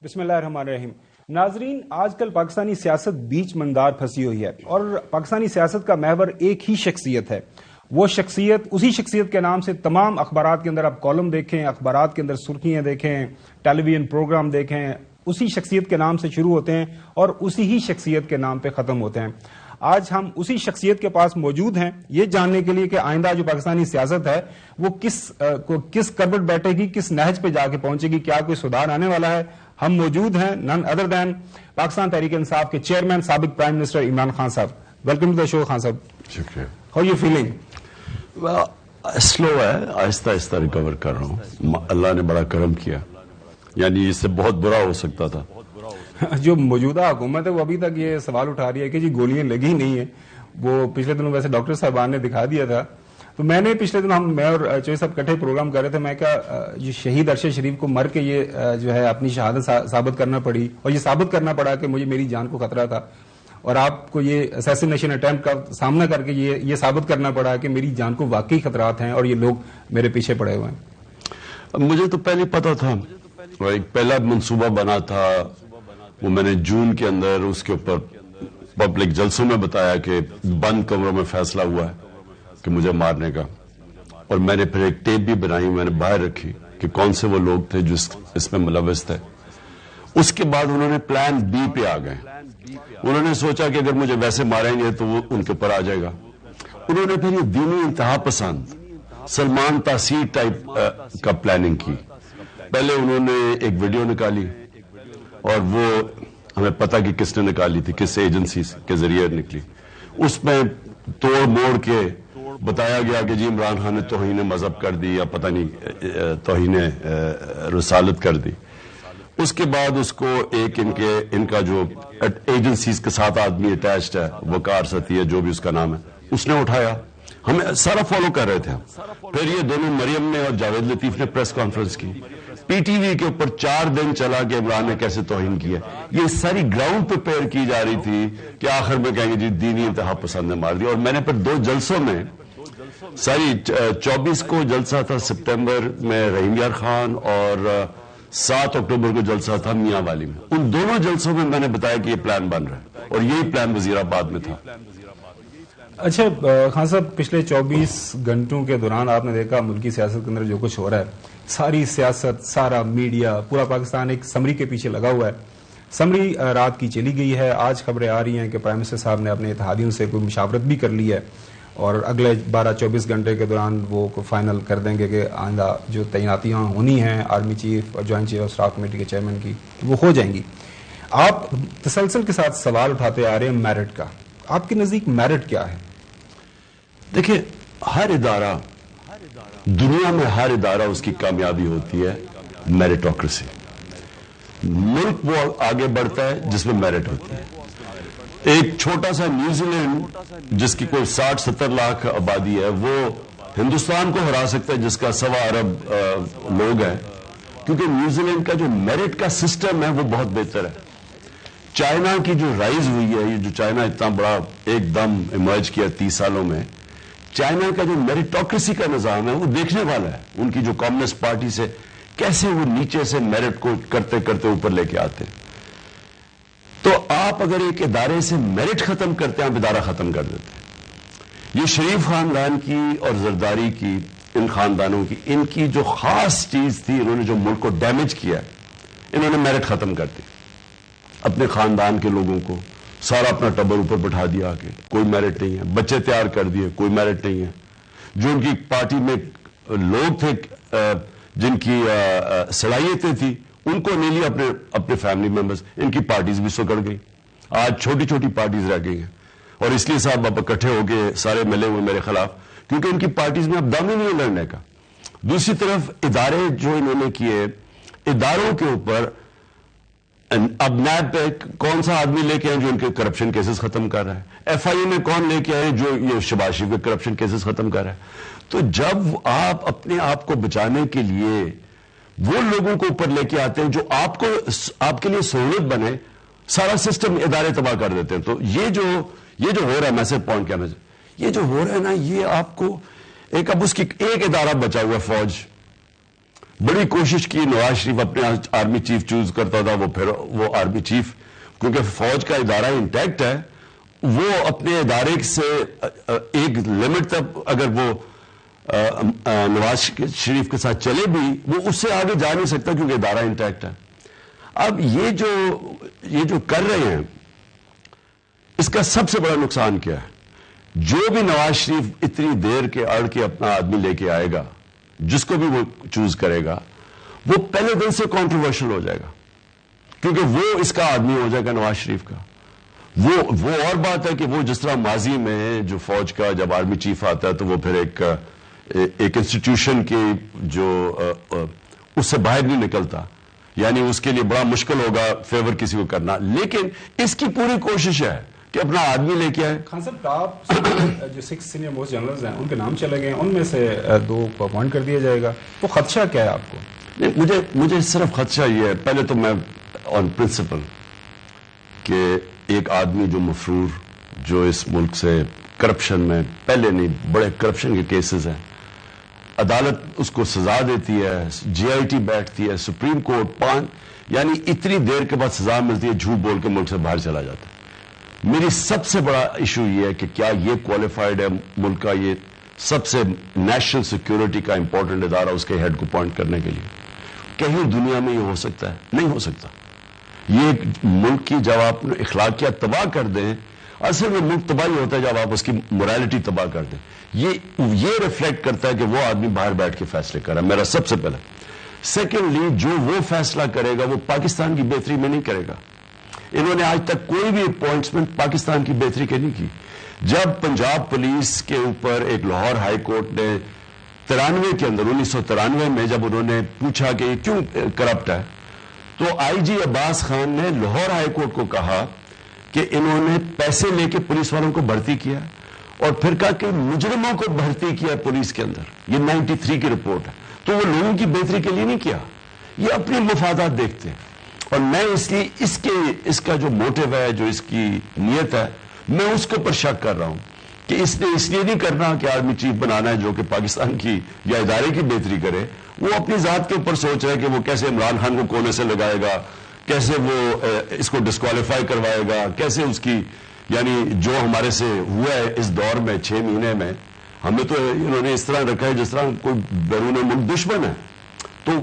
بسم اللہ الرحمن الرحیم. ناظرین، آج کل پاکستانی سیاست بیچ مندار پھنسی ہوئی ہے اور پاکستانی سیاست کا محور ایک ہی شخصیت ہے. وہ شخصیت، اسی شخصیت کے نام سے تمام اخبارات کے اندر آپ کالم دیکھیں، اخبارات کے اندر سرخیاں دیکھیں، ٹیلی ویژن پروگرام دیکھیں، اسی شخصیت کے نام سے شروع ہوتے ہیں اور اسی ہی شخصیت کے نام پہ ختم ہوتے ہیں. آج ہم اسی شخصیت کے پاس موجود ہیں یہ جاننے کے لیے کہ آئندہ جو پاکستانی سیاست ہے وہ کس کربٹ بیٹھے گی، کس نہج پہ جا کے پہنچے گی، کیا کوئی سدھار آنے والا ہے. ہم موجود ہیں نن ادر دین پاکستان تحریک انصاف کے چیئرمین سابق پرائم منسٹر عمران خان صاحب. ویلکم ٹو دا شو خان صاحب. شکریہ. How you feeling? سلو ہے، آہستہ آہستہ ریکور کر رہا ہوں. اللہ نے بڑا کرم کیا، یعنی اس سے بہت برا ہو سکتا تھا. جو موجودہ حکومت ہے وہ ابھی تک یہ سوال اٹھا رہی ہے کہ جی گولیاں لگی نہیں ہیں. وہ پچھلے دنوں ویسے ڈاکٹر صاحبان نے دکھا دیا تھا، تو میں نے پچھلے دنوں میں اور چوہے صاحب کٹھے پروگرام کر رہے تھے. میں کہا یہ شہید ارشد شریف کو مر کے یہ جو ہے اپنی شہادت ثابت کرنا پڑی اور یہ ثابت کرنا پڑا کہ مجھے میری جان کو خطرہ تھا، اور آپ کو یہ اسیسینیشن اٹیمپٹ کا سامنا کر کے یہ ثابت کرنا پڑا کہ میری جان کو واقعی خطرات ہیں اور یہ لوگ میرے پیچھے پڑے ہوئے ہیں. مجھے تو پہلے پتا تھا، ایک پہلا منصوبہ بنا تھا، وہ میں نے جون کے اندر اس کے اوپر پبلک جلسوں میں بتایا کہ بند کمروں میں فیصلہ ہوا ہے کہ مجھے مارنے کا. اور میں نے پھر ایک ٹیپ بھی بنائی، میں نے باہر رکھی کہ کون سے وہ لوگ تھے جو اس میں ملوث تھے. اس کے بعد انہوں نے پلان بی پہ آ گئے. انہوں نے سوچا کہ اگر مجھے ویسے ماریں گے تو وہ ان کے اوپر آ جائے گا. انہوں نے پھر یہ دینی انتہا پسند سلمان تاثیر ٹائپ کا پلاننگ کی. پہلے انہوں نے ایک ویڈیو نکالی اور وہ ہمیں پتہ کہ کس نے نکالی تھی، کس ایجنسی کے ذریعے نکلی. اس میں توڑ موڑ کے بتایا گیا کہ جی عمران خان نے توہین مذہب کر دی یا پتہ نہیں توہین رسالت کر دی. اس کے بعد اس کو ایک ان کا جو ایجنسیز کے ساتھ آدمی اٹیچڈ ہے، وقار ستی ہے جو بھی اس کا نام ہے، اس نے اٹھایا. ہمیں سارا فالو کر رہے تھے. پھر یہ دونوں مریم نے اور جاوید لطیف نے پریس کانفرنس کی. پی ٹی وی کے اوپر 4 دن چلا کہ عمران نے کیسے توہین کیا. یہ ساری گراؤنڈ پریپیئر کی جا رہی تھی کہ آخر میں کہیں گے جی دینی انتہا پسند نے مار دیا. اور میں نے پھر 2 جلسوں میں ساری 24 کو جلسہ تھا سپٹمبر میں رحیم یار خان اور 7 اکتوبر کو جلسہ تھا میاں والی میں. ان دونوں جلسوں میں نے بتایا کہ یہ پلان بن رہا ہے اور یہی پلان وزیر آباد میں تھا. اچھا خان صاحب، پچھلے 24 گھنٹوں کے دوران آپ نے دیکھا ملکی سیاست کے اندر جو کچھ ہو رہا ہے، ساری سیاست، سارا میڈیا، پورا پاکستان ایک سمری کے پیچھے لگا ہوا ہے. سمری رات کی چلی گئی ہے. آج خبریں آ رہی ہیں کہ پرائم منسٹر صاحب نے اپنے اتحادیوں سے کوئی مشاورت بھی کر لی ہے اور اگلے 12-24 گھنٹے کے دوران وہ فائنل کر دیں گے کہ آئندہ جو تعیناتیاں ہونی ہیں آرمی چیف اور joint chief of staff committee کے چیئرمین کی وہ ہو جائیں گی. آپ تسلسل کے ساتھ سوال اٹھاتے آ رہے ہیں میرٹ کا. آپ کے نزدیک میرٹ کیا ہے؟ دیکھیں، ہر ادارہ، دنیا میں ہر ادارہ اس کی کامیابی ہوتی ہے میرٹوکریسی. ملک وہ آگے بڑھتا ہے جس میں میرٹ ہوتی ہے. ایک چھوٹا سا نیوزی لینڈ جس کی کوئی 60-70 لاکھ آبادی ہے، وہ ہندوستان کو ہرا سکتا ہے جس کا 1.25 ارب لوگ ہیں، کیونکہ نیوزی لینڈ کا جو میرٹ کا سسٹم ہے وہ بہت بہتر ہے. چائنا کی جو رائز ہوئی ہے، یہ جو چائنا اتنا بڑا ایک دم ایمرج کیا 30 سالوں میں، چائنا کا جو میرٹوکریسی کا نظام ہے وہ دیکھنے والا ہے. ان کی جو کمیونسٹ پارٹی سے کیسے وہ نیچے سے میرٹ کو کرتے کرتے اوپر لے کے آتے ہیں. تو آپ اگر ایک ادارے سے میرٹ ختم کرتے ہیں، آپ ادارہ ختم کر دیتے ہیں. یہ شریف خاندان کی اور زرداری کی، ان خاندانوں کی، ان کی جو خاص چیز تھی، انہوں نے جو ملک کو ڈیمیج کیا، انہوں نے میرٹ ختم کر دی. اپنے خاندان کے لوگوں کو سارا اپنا ٹبر اوپر بٹھا دیا کہ کوئی میرٹ نہیں ہے. بچے تیار کر دیے، کوئی میرٹ نہیں ہے. جو ان کی پارٹی میں لوگ تھے جن کی صلاحیتیں تھیں، ان کو نہیں لیا اپنے فیملی ممبرز. ان کی پارٹیز بھی سکڑ گئی. آج چھوٹی چھوٹی پارٹیز رہ گئی ہیں اور اس لیے صاحب اب اکٹھے ہو کے سارے ملے ہوئے میرے خلاف، کیونکہ ان کی پارٹیز میں اب دم ہی نہیں ہے لڑنے کا. دوسری طرف ادارے جو انہوں نے کیے، اداروں کے اوپر اب نیب پہ کون سا آدمی لے کے آئے جو ان کے کرپشن کیسز ختم کر رہا ہے؟ ایف آئی اے میں کون لے کے آئے جو یہ شہباز شریف کے کرپشن کیسز ختم کر رہا ہے؟ تو جب آپ اپنے آپ کو بچانے کے لیے وہ لوگوں کو اوپر لے کے آتے ہیں جو آپ کے لیے سہولت بنے، سارا سسٹم ادارے تباہ کر دیتے ہیں. تو یہ جو ہو رہا ہے، میسج پوائنٹ کیا میسج، یہ جو ہو رہا ہے نا، یہ آپ کو اب اس کی ایک ادارہ بچا ہوا ہے، فوج. بڑی کوشش کی نواز شریف اپنے آرمی چیف چوز کرتا تھا, وہ آرمی چیف کیونکہ فوج کا ادارہ انٹیکٹ ہے, وہ اپنے ادارے سے ایک لمٹ تک اگر وہ نواز شریف کے ساتھ چلے بھی, وہ اس سے آگے جا نہیں سکتا کیونکہ ادارہ انٹیکٹ ہے. اب یہ جو کر رہے ہیں, اس کا سب سے بڑا نقصان کیا ہے؟ جو بھی نواز شریف اتنی دیر کے اڑ کے اپنا آدمی لے کے آئے گا, جس کو بھی وہ چوز کرے گا, وہ پہلے دن سے کنٹروورشل ہو جائے گا, کیونکہ وہ اس کا آدمی ہو جائے گا نواز شریف کا. وہ اور بات ہے کہ وہ جس طرح ماضی میں جو فوج کا جب آرمی چیف آتا ہے تو وہ پھر ایک انسٹیٹیوشن کی جو اس سے باہر نہیں نکلتا, یعنی اس کے لیے بڑا مشکل ہوگا فیور کسی کو کرنا, لیکن اس کی پوری کوشش ہے کہ اپنا آدمی لے کے آئے. خان صاحب, ٹاپ جو 6 سینئر موسٹ جنرلز ہیں ان کے نام چلے گئے, ان میں سے 2 کو اپوائنٹ کر دیا جائے گا, تو خدشہ کیا ہے آپ کو؟ مجھے صرف خدشہ یہ ہے, پہلے تو میں آن پرنسپل کہ ایک آدمی جو مفرور, جو اس ملک سے کرپشن میں پہلے نہیں, بڑے کرپشن کے کیسز ہیں, عدالت اس کو سزا دیتی ہے, جے آئی ٹی بیٹھتی ہے, سپریم کورٹ یعنی اتنی دیر کے بعد سزا ملتی ہے, جھوٹ بول کے ملک سے باہر چلا جاتا ہے. میری سب سے بڑا ایشو یہ ہے کہ کیا یہ کوالیفائڈ ہے ملک کا یہ سب سے نیشنل سیکیورٹی کا امپورٹنٹ ادارہ اس کے ہیڈ کو اپوائنٹ کرنے کے لیے؟ کہیں دنیا میں یہ ہو سکتا ہے؟ نہیں ہو سکتا. یہ ملک کی جب آپ اخلاقیات تباہ کر دیں, اصل میں ملک تباہی ہوتا ہے جب آپ اس کی morality تباہ کر دیں. یہ ریفلیکٹ کرتا ہے کہ وہ آدمی باہر بیٹھ کے فیصلے کر رہا ہے, میرا سب سے پہلے. سیکنڈلی, جو وہ فیصلہ کرے گا وہ پاکستان کی بہتری میں نہیں کرے گا. انہوں نے آج تک کوئی بھی اپوائنٹمنٹ پاکستان کی بہتری کے نہیں کی. جب پنجاب پولیس کے اوپر ایک لاہور ہائی کورٹ نے 93 کے اندر 1993 میں جب انہوں نے پوچھا کہ یہ کیوں کرپٹ ہے, تو آئی جی عباس خان نے لاہور ہائی کورٹ کو کہا کہ انہوں نے پیسے لے کے پولیس والوں کو بھرتی کیا اور پھر کہا کہ مجرموں کو بھرتی کیا پولیس کے اندر. یہ 93 کی رپورٹ ہے. تو وہ لوگوں کی بہتری کے لیے نہیں کیا, یہ اپنے مفادات دیکھتے ہیں. اور میں اس لیے اس کا جو موٹیو ہے, جو اس کی نیت ہے, میں اس کے اوپر شک کر رہا ہوں کہ اس نے اس لیے نہیں کرنا کہ آرمی چیف بنانا ہے جو کہ پاکستان کی یا ادارے کی بہتری کرے. وہ اپنی ذات کے اوپر سوچ رہا ہے کہ وہ کیسے عمران خان کو کونے سے لگائے گا, کیسے وہ اس کو ڈسکوالیفائی کروائے گا, کیسے اس کی یعنی جو ہمارے سے ہوا ہے اس دور میں 6 مہینے میں, ہمیں تو انہوں نے اس طرح رکھا ہے جس طرح کوئی بیرون ملک دشمن ہے. تو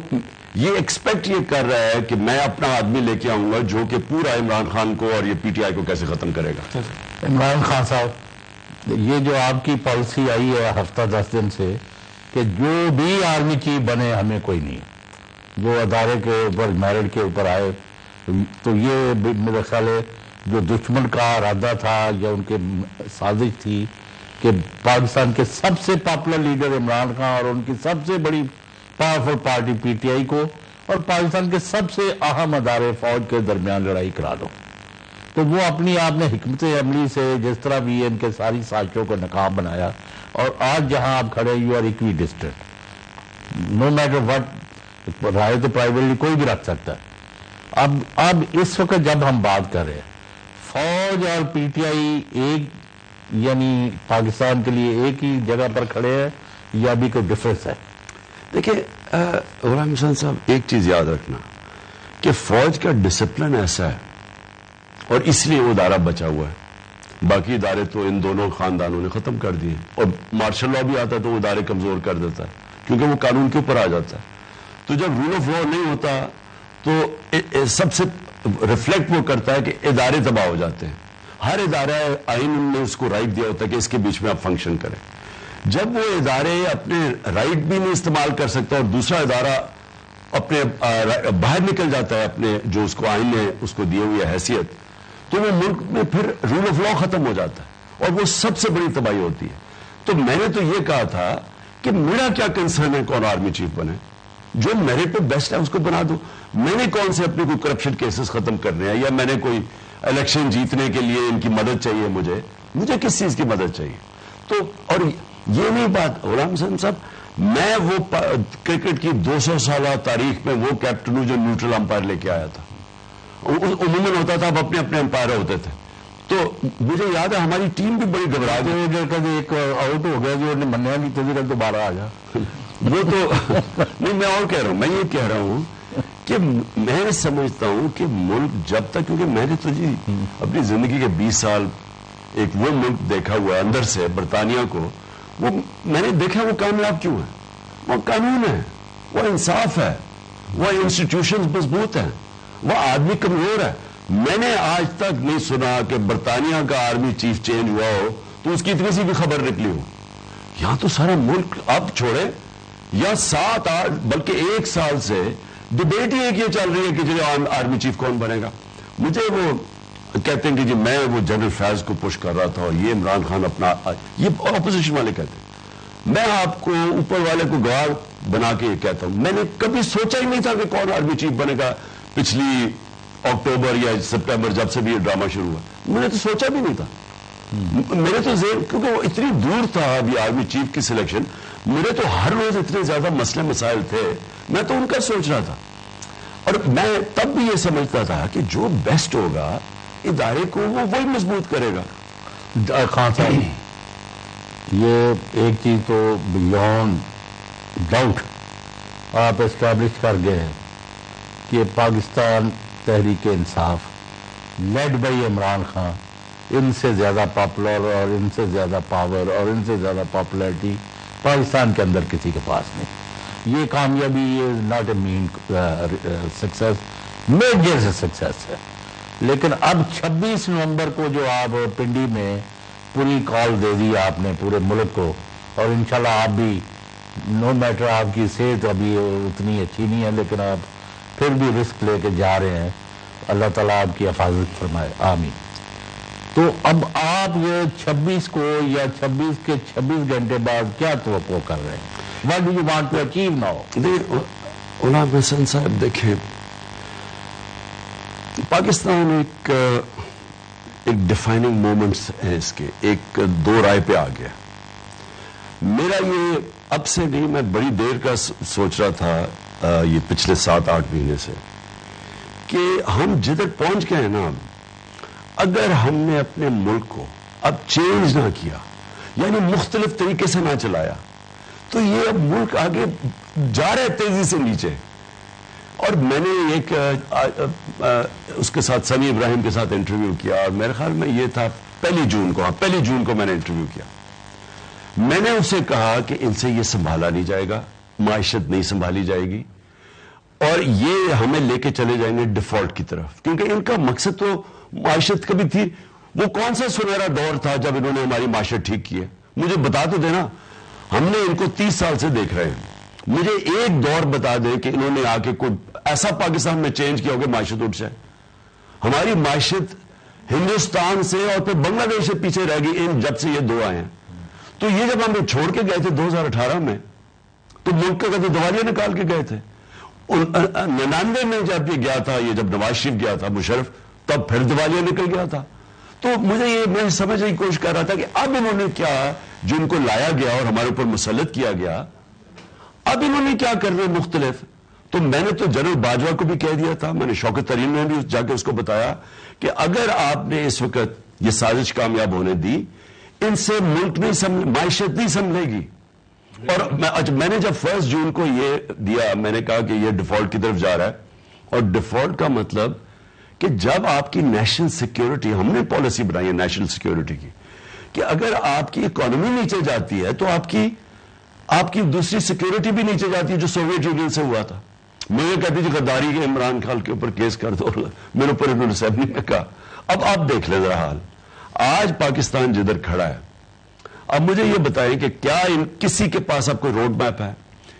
یہ ایکسپیکٹ یہ کر رہا ہے کہ میں اپنا آدمی لے کے آؤں گا جو کہ پورا عمران خان کو اور یہ پی ٹی آئی کو کیسے ختم کرے گا. عمران خان صاحب, یہ جو آپ کی پالیسی آئی ہے ہفتہ 10 دن سے کہ جو بھی آرمی چیف بنے ہمیں کوئی نہیں, جو ادارے کے اوپر میرٹ کے اوپر آئے, تو یہ میرا خیال ہے جو دشمن کا ارادہ تھا یا ان کے سازش تھی کہ پاکستان کے سب سے پاپولر لیڈر عمران خان اور ان کی سب سے بڑی powerful party P T I کو اور پاکستان کے سب سے اہم ادارے فوج کے درمیان لڑائی کرا دو. تو وہ اپنی آپ نے حکمت عملی سے جس طرح بھی ان کے ساری سازشوں کو ناکام بنایا, اور آج جہاں آپ کھڑے you are equidistant, no matter what, رائے تو پرائیویٹلی کوئی بھی رکھ سکتا ہے. اب اس وقت جب ہم بات کر رہے ہیں فوج اور پی ٹی آئی ایک یعنی پاکستان کے لیے ایک ہی جگہ پر کھڑے ہیں یا بھی کوئی ڈفرینس ہے؟ دیکھیں غلام حسین صاحب, ایک چیز یاد رکھنا کہ فوج کا ڈسپلن ایسا ہے اور اس لیے وہ ادارہ بچا ہوا ہے. باقی ادارے تو ان دونوں خاندانوں نے ختم کر دیے, اور مارشل لا بھی آتا ہے تو وہ ادارے کمزور کر دیتا ہے کیونکہ وہ قانون کے اوپر آ جاتا ہے. تو جب رول آف لا نہیں ہوتا تو سب سے ریفلیکٹ وہ کرتا ہے کہ ادارے تباہ ہو جاتے ہیں. ہر ادارہ آئین نے اس کو رائٹ دیا ہوتا ہے کہ اس کے بیچ میں آپ فنکشن کریں. جب وہ ادارے اپنے رائٹ بھی نہیں استعمال کر سکتا اور دوسرا ادارہ اپنے باہر نکل جاتا ہے اپنے جو اس کو آئین نے اس کو دیے ہوئی حیثیت, تو وہ ملک میں پھر رول آف لا ختم ہو جاتا ہے اور وہ سب سے بڑی تباہی ہوتی ہے. تو میں نے تو یہ کہا تھا کہ میرا کیا کنسرن ہے کون آرمی چیف بنے, جو میرٹ پہ بیسٹ ہے اس کو بنا دو. میں نے کون سے اپنے کوئی کرپشن کیسز ختم کرنے ہیں, یا میں نے کوئی الیکشن جیتنے کے لیے ان کی مدد چاہیے, مجھے کس چیز کی مدد چاہیے. تو اور یہ نہیں بات غلام حسین صاحب, میں وہ کرکٹ کی 200 سالہ تاریخ میں وہ کیپٹن ہوں جو نیوٹرل امپائر لے کے آیا تھا. عموماً ہوتا تھا اب اپنے اپنے امپائر ہوتے تھے. تو مجھے یاد ہے ہماری ٹیم بھی بڑی گھبرا گئی, ایک آؤٹ ہو گیا جو منیا نہیں تو دوبارہ آ جا. وہ تو نہیں، میں اور کہہ رہا ہوں، میں یہ کہہ رہا ہوں کہ میں سمجھتا ہوں کہ ملک جب تک، کیونکہ میں نے تو جی اپنی زندگی کے 20 سال ایک وہ ملک دیکھا ہوا ہے اندر سے، برطانیہ کو، وہ میں نے دیکھا وہ کامیاب کیوں ہے، وہ قانون ہے، وہ انصاف ہے، وہ انسٹیٹیوشنز مضبوط ہیں، وہ آدمی کمزور ہے. میں نے آج تک نہیں سنا کہ برطانیہ کا آرمی چیف چینج ہوا ہو تو اس کی اتنی سی بھی خبر نکلی ہو. یہاں تو سارا ملک اب چھوڑے یا 7-8 بلکہ 1 سال سے ڈبیٹ ہی ایک یہ چل رہی ہے کہ جو آرمی چیف کون بنے گا. مجھے وہ کہتے ہیں کہ جی میں وہ جنرل فیض کو پش کر رہا تھا اور یہ عمران خان اپنا، یہ اپوزیشن والے کہتے ہیں. میں آپ کو اوپر والے کو گواہ بنا کے یہ کہتا ہوں، میں نے کبھی سوچا ہی نہیں تھا کہ کون آرمی چیف بنے گا. پچھلی اکتوبر یا سپٹمبر جب سے بھی یہ ڈرامہ شروع ہوا، میں نے تو سوچا بھی نہیں تھا. میرے تو ذہن، کیونکہ وہ اتنی دور تھا ابھی آرمی چیف کی سلیکشن، میرے تو ہر روز اتنے زیادہ مسئلے مسائل تھے، میں تو ان کا سوچ رہا تھا. اور میں تب بھی یہ سمجھتا تھا کہ جو بیسٹ ہوگا ادارے کو وہ وہی مضبوط کرے گا. خان صاحب، یہ ایک چیز تو بیونڈ ڈاؤٹ آپ اسٹیبلش کر گئے ہیں کہ پاکستان تحریک انصاف لیڈ بائی عمران خان ان سے زیادہ پاپولر اور ان سے زیادہ پاور اور ان سے زیادہ پاپولیرٹی پاکستان کے اندر کسی کے پاس نہیں. یہ کامیابی is not a mean success, major success ہے. لیکن اب 26 نومبر کو جو آپ پنڈی میں پوری کال دے دی آپ نے پورے ملک کو، اور انشاءاللہ آپ بھی، نو میٹر آپ کی صحت ابھی اتنی اچھی نہیں ہے لیکن آپ پھر بھی رسک لے کے جا رہے ہیں، اللہ تعالیٰ آپ کی حفاظت فرمائے، آمین. تو اب آپ یہ 26 کو یا 26 کے 26 گھنٹے بعد کیا توقع کر رہے ہیں؟ What do you want to achieve now? Ghulam Hassan صاحب دیکھیں، پاکستان ایک ڈیفائننگ مومنٹس ہے اس کے، ایک دو رائے پہ آ گیا. میرا یہ اب سے نہیں، میں بڑی دیر کا سوچ رہا تھا یہ پچھلے 7-8 مہینے سے کہ ہم جدھر پہنچ گئے ہیں نا، اگر ہم نے اپنے ملک کو اب چینج نہ کیا، یعنی مختلف طریقے سے نہ چلایا، تو یہ اب ملک آگے جا رہا ہے تیزی سے نیچے. اور میں نے ایک اس کے ساتھ سمی ابراہیم کے ساتھ انٹرویو کیا، اور میرے خیال میں یہ تھا 1 جون کو میں نے انٹرویو کیا. میں نے اسے کہا کہ ان سے یہ سنبھالا نہیں جائے گا، معیشت نہیں سنبھالی جائے گی، اور یہ ہمیں لے کے چلے جائیں گے ڈیفالٹ کی طرف، کیونکہ ان کا مقصد تو معیشت کبھی تھی. وہ کون سا سنہرا دور تھا جب انہوں نے ہماری معیشت ٹھیک کی ہے؟ مجھے بتا تو دینا. ہم نے ان کو 30 سال سے دیکھ رہے ہیں. مجھے ایک دور بتا دیں کہ انہوں نے آ کے کوئی ایسا پاکستان میں چینج کیا ہو کہ معیشت اٹھ جائے. ہماری معیشت ہندوستان سے اور پھر بنگلہ دیش سے پیچھے رہ گئی جب سے یہ دو آئے ہیں. تو یہ جب ہمیں چھوڑ کے گئے تھے 2018 میں، تو ملک کا کبھی دیوالیاں نکال کے گئے تھے. 99 میں جب یہ گیا تھا، یہ جب نواز شریف گیا تھا مشرف، تب پھر دیوالیاں نکل گیا تھا. تو مجھے یہ، میں سمجھنے کی کوشش کر رہا تھا کہ اب انہوں نے کیا، جو ان کو لایا گیا اور ہمارے اوپر مسلط کیا گیا، اب انہوں نے کیا کرنا ہے مختلف. تو میں نے تو جنرل باجوہ کو بھی کہہ دیا تھا، میں نے شوکت ترین میں بھی جا کے اس کو بتایا کہ اگر آپ نے اس وقت یہ سازش کامیاب ہونے دی، ان سے ملک نہیں معیشت نہیں سنبھلے گی. اور میں نے جب 1 جون کو یہ دیا، میں نے کہا کہ یہ ڈیفالٹ کی طرف جا رہا ہے. اور ڈیفالٹ کا مطلب کہ جب آپ کی نیشنل سیکیورٹی، ہم نے پالیسی بنائی ہے نیشنل سیکیورٹی کی، کہ اگر آپ کی اکانومی نیچے جاتی ہے تو آپ کی دوسری سیکیورٹی بھی نیچے جاتی ہے، جو سوویت یونین سے ہوا تھا. مجھے کہتی تھی غداری کے عمران خان کے اوپر کیس کر دو، میرے اوپر انہوں نے صاحب نے کہا. اب آپ دیکھ لیں ذرا حال، آج پاکستان جدھر کھڑا ہے، اب مجھے یہ بتائیں کہ کیا کسی کے پاس اب کوئی روڈ میپ ہے؟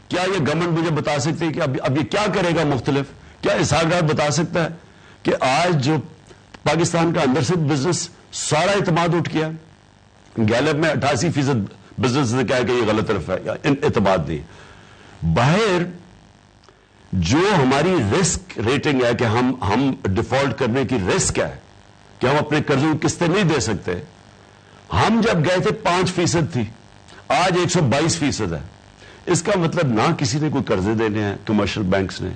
کیا یہ گورنمنٹ مجھے بتا سکتی ہے کہ اب یہ کیا کرے گا مختلف؟ کیا اسحاق بتا سکتا ہے کہ آج جو پاکستان کا اندر سے بزنس سارا اعتماد اٹھ گیا؟ گیلپ میں 88% بزنس نے کہا کہ یہ غلط طرف ہے، اعتماد نہیں. باہر جو ہماری رسک ریٹنگ ہے کہ ہم ڈیفالٹ کرنے کی رسک ہے کہ ہم اپنے قرضوں کی قسطیں نہیں دے سکتے، ہم جب گئے تھے 5% تھی، آج 122% ہے. اس کا مطلب نہ کسی نے کوئی قرضے دینے ہیں کمرشل بینکس نے،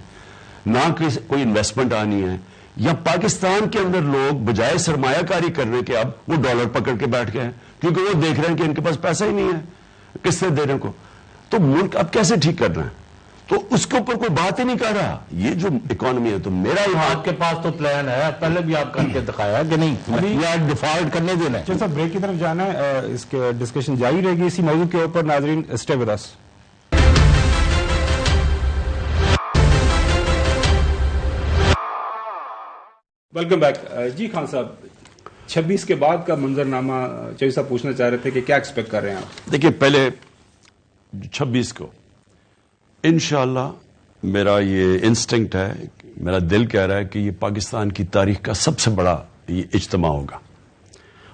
نہ کوئی انویسٹمنٹ آنی ہے، یا پاکستان کے اندر لوگ بجائے سرمایہ کاری کرنے کے اب وہ ڈالر پکڑ کے بیٹھ گئے ہیں، کیونکہ وہ دیکھ رہے ہیں کہ ان کے پاس پیسہ ہی نہیں ہے قسطیں دینے کو. تو ملک اب کیسے ٹھیک کرنا ہے؟ تو اس کے اوپر کوئی بات ہی نہیں کر رہا. یہ جو اکانومی ہے تو میرا آپ کے پاس تو پلان ہے, پہلے بھی آپ کر کے دکھایا کہ نہیں, یا ڈیفالٹ کرنے دینا ہے. چلو صاحب بریک کی طرف جانا ہے, اس کے ڈسکشن جاری رہے گی اسی موضوع کے اوپر. ناظرین stay with us. Welcome back. جی خان صاحب, 26 کے بعد کا منظرنامہ چوہدری صاحب پوچھنا چاہ رہے تھے کہ کیا ایکسپیکٹ کر رہے ہیں آپ؟ دیکھیے, پہلے 26 کو انشاءاللہ میرا یہ انسٹنکٹ ہے, میرا دل کہہ رہا ہے کہ یہ پاکستان کی تاریخ کا سب سے بڑا یہ اجتماع ہوگا.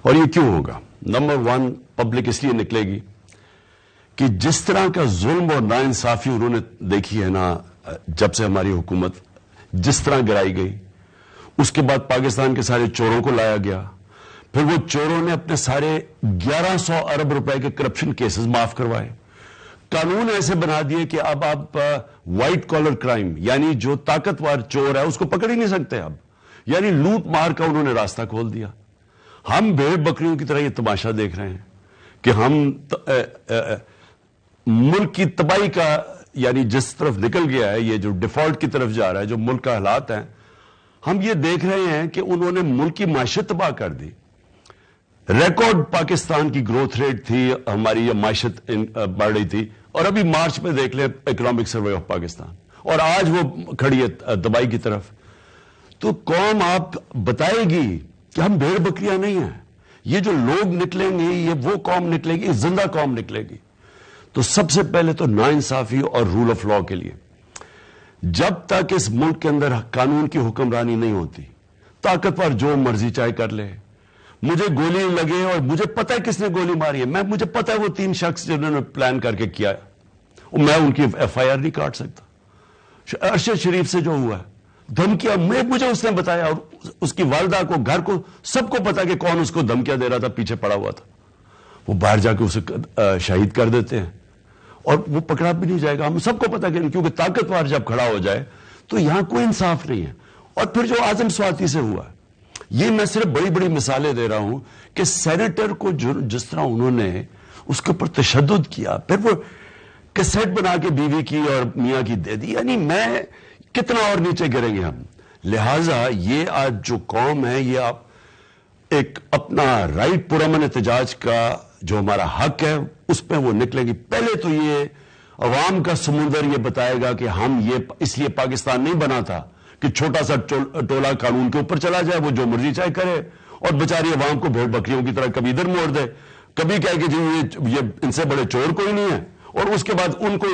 اور یہ کیوں ہوگا؟ نمبر 1, پبلک اس لیے نکلے گی کہ جس طرح کا ظلم اور ناانصافی انہوں نے دیکھی ہے نا, جب سے ہماری حکومت جس طرح گرائی گئی, اس کے بعد پاکستان کے سارے چوروں کو لایا گیا, پھر وہ چوروں نے اپنے سارے 1100 ارب روپے کے کرپشن کیسز معاف کروائے, قانون ایسے بنا دیے کہ اب آپ وائٹ کالر کرائم یعنی جو طاقتور چور ہے اس کو پکڑ ہی نہیں سکتے اب, یعنی لوٹ مار کا انہوں نے راستہ کھول دیا. ہم بھیڑ بکریوں کی طرح یہ تماشا دیکھ رہے ہیں کہ ہم ملک کی تباہی کا, یعنی جس طرف نکل گیا ہے یہ جو ڈیفالٹ کی طرف جا رہا ہے, جو ملک کا حالات ہیں, ہم یہ دیکھ رہے ہیں کہ انہوں نے ملک کی معیشت تباہ کر دی. ریکارڈ پاکستان کی گروتھ ریٹ تھی ہماری, یہ معیشت بڑھ رہی تھی, اور ابھی مارچ میں دیکھ لیں اکنامک سروے آف پاکستان, اور آج وہ کھڑی ہے تباہی کی طرف. تو قوم آپ بتائے گی کہ ہم بھیڑ بکریاں نہیں ہیں, یہ جو لوگ نکلیں گے یہ وہ قوم نکلے گی, زندہ قوم نکلے گی. تو سب سے پہلے تو ناانصافی اور رول آف لا کے لیے, جب تک اس ملک کے اندر قانون کی حکمرانی نہیں ہوتی, طاقتور جو مرضی چاہے کر لے, مجھے گولی لگے اور مجھے پتہ ہے کس نے گولی ماری ہے, مجھے پتہ ہے وہ 3 شخص جنہوں نے پلان کر کے کیا ہے, میں ان کی ایف آئی آر نہیں کاٹ سکتا. ارشد شریف سے جو ہوا ہے دھمکیاں, مجھے اس نے بتایا, اور اس کی والدہ کو, گھر کو, سب کو پتا کہ کون اس کو دھمکیاں دے رہا تھا, پیچھے پڑا ہوا تھا. وہ باہر جا کے اسے شہید کر دیتے ہیں اور وہ پکڑا بھی نہیں جائے گا. ہم سب کو پتا کہ کیونکہ طاقتور جب کھڑا ہو جائے تو یہاں کوئی انصاف نہیں ہے. اور پھر جو اعظم سواتی سے ہوا, یہ میں صرف بڑی بڑی مثالیں دے رہا ہوں کہ سینیٹر کو جس طرح انہوں نے اس کے اوپر تشدد کیا, پھر وہ کیسٹ بنا کے بیوی کی اور میاں کی دے دی, یعنی میں کتنا اور نیچے گریں گے ہم. لہذا یہ آج جو قوم ہے, یہ آپ ایک اپنا رائٹ پرامن احتجاج کا جو ہمارا حق ہے اس پہ وہ نکلیں گی. پہلے تو یہ عوام کا سمندر یہ بتائے گا کہ ہم یہ اس لیے پاکستان نہیں بنا تھا کہ چھوٹا سا ٹولہ قانون کے اوپر چلا جائے, وہ جو مرضی چاہے کرے, اور بیچاری عوام کو بھیڑ بکریوں کی طرح کبھی ادھر موڑ دے, کبھی کہے کہ جی یہ ان سے بڑے چور کوئی نہیں ہے, اور اس کے بعد ان کو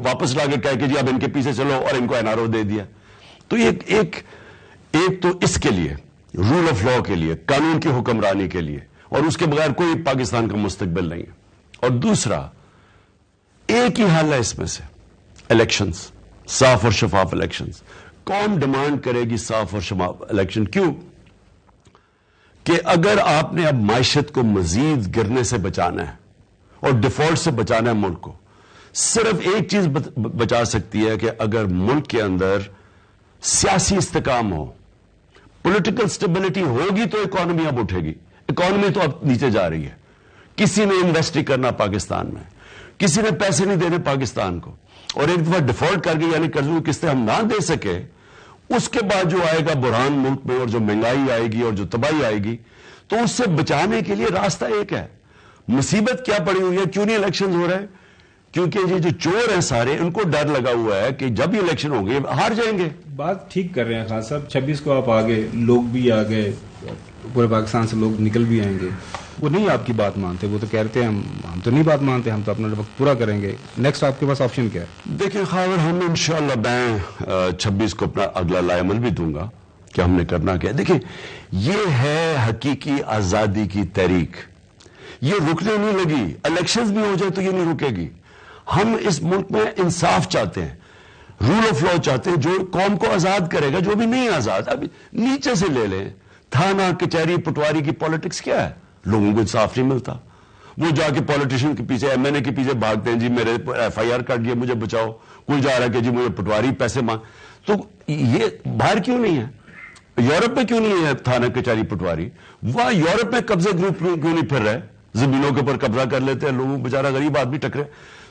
واپس لا کے کہے کہ جی اب ان کے پیچھے چلو, اور ان کو این آر او دے دیا. تو ایک تو اس کے لیے رول آف لا کے لیے, قانون کی حکمرانی کے لیے, اور اس کے بغیر کوئی پاکستان کا مستقبل نہیں ہے. اور دوسرا ایک ہی حل ہے اس میں سے, الیکشنز, صاف اور شفاف الیکشنز. قوم ڈیمانڈ کرے گی صاف اور شفاف الیکشن. کیوں کہ اگر آپ نے اب معیشت کو مزید گرنے سے بچانا ہے اور ڈیفالٹ سے بچانا ہے ملک کو, صرف ایک چیز بچا سکتی ہے کہ اگر ملک کے اندر سیاسی استحکام ہو, پولیٹیکل سٹیبلٹی ہوگی تو اکانومی اب اٹھے گی. اکانومی تو اب نیچے جا رہی ہے, کسی نے انویسٹ کرنا پاکستان میں, کسی نے پیسے نہیں دینے پاکستان کو, اور ایک دفعہ ڈیفالٹ کر کے یعنی قرضوں کی قسطیں ہم نہ دے سکے, اس کے بعد جو آئے گا بحران ملک میں, اور جو مہنگائی آئے گی اور جو تباہی آئے گی, تو اس سے بچانے کے لیے راستہ ایک ہے. مصیبت کیا پڑی ہوئی ہے, کیوں نہیں الیکشن ہو رہے؟ کیونکہ یہ جو چور ہیں سارے, ان کو ڈر لگا ہوا ہے کہ جب یہ الیکشن ہوں گے ہار جائیں گے. بات ٹھیک کر رہے ہیں خان صاحب, 26 کو آپ آگے, لوگ بھی آ گئے, پورے پاکستان سے لوگ نکل بھی آئیں گے, وہ نہیں آپ کی بات مانتے, وہ تو کہتے ہیں ہم تو نہیں بات مانتے, ہم تو اپنا وقت پورا کریں گے. نیکسٹ آپ کے پاس آپشن کیا ہے؟ دیکھیں خاور, ہم انشاءاللہ میں 26 کو اپنا اگلا لائے عمل بھی دوں گا کہ ہم نے کرنا کیا. دیکھیں یہ ہے حقیقی آزادی کی تحریک, یہ رکنے نہیں لگی. الیکشنز بھی ہو جائے تو یہ نہیں رکے گی. ہم اس ملک میں انصاف چاہتے ہیں, رول آف لا چاہتے ہیں, جو قوم کو آزاد کرے گا, جو بھی نہیں آزاد. ابھی نیچے سے لے لیں, تھانہ کچہری پٹواری کی پالیٹکس کیا ہے, لوگوں کو انصاف نہیں ملتا. وہ جا کے پالیٹیشین کے پیچھے, ایم این اے کے پیچھے بھاگتے ہیں, جی میرے ایف آئی آر کٹ گیا مجھے بچاؤ. کوئی جا رہا ہے کہ جی مجھے پٹواری پیسے مانگ. تو یہ باہر کیوں نہیں ہے, یورپ میں کیوں نہیں ہے تھانہ کچہری پٹواری؟ وہاں یورپ میں قبضے گروپ کیوں نہیں پھر رہے؟ زمینوں کے اوپر قبضہ کر لیتے ہیں, لوگوں بیچارہ غریب آدمی ٹکرے.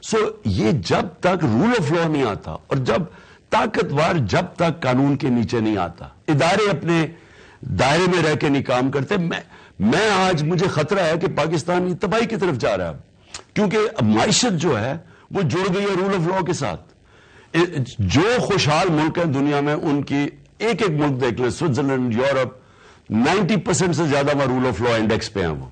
سو یہ جب تک رول آف لا نہیں آتا اور جب طاقتور جب تک قانون کے نیچے نہیں آتا, ادارے اپنے دائرے میں رہ کے نہیں کام کرتے, میں آج مجھے خطرہ ہے کہ پاکستان تباہی کی طرف جا رہا ہے, کیونکہ معیشت جو ہے وہ جڑ گئی ہے رول آف لا کے ساتھ. جو خوشحال ملک ہیں دنیا میں ان کی ایک ایک ملک دیکھ لیں, سوئٹزرلینڈ, یورپ, 90% سے زیادہ وہ رول آف لا انڈیکس پہ ہیں. وہ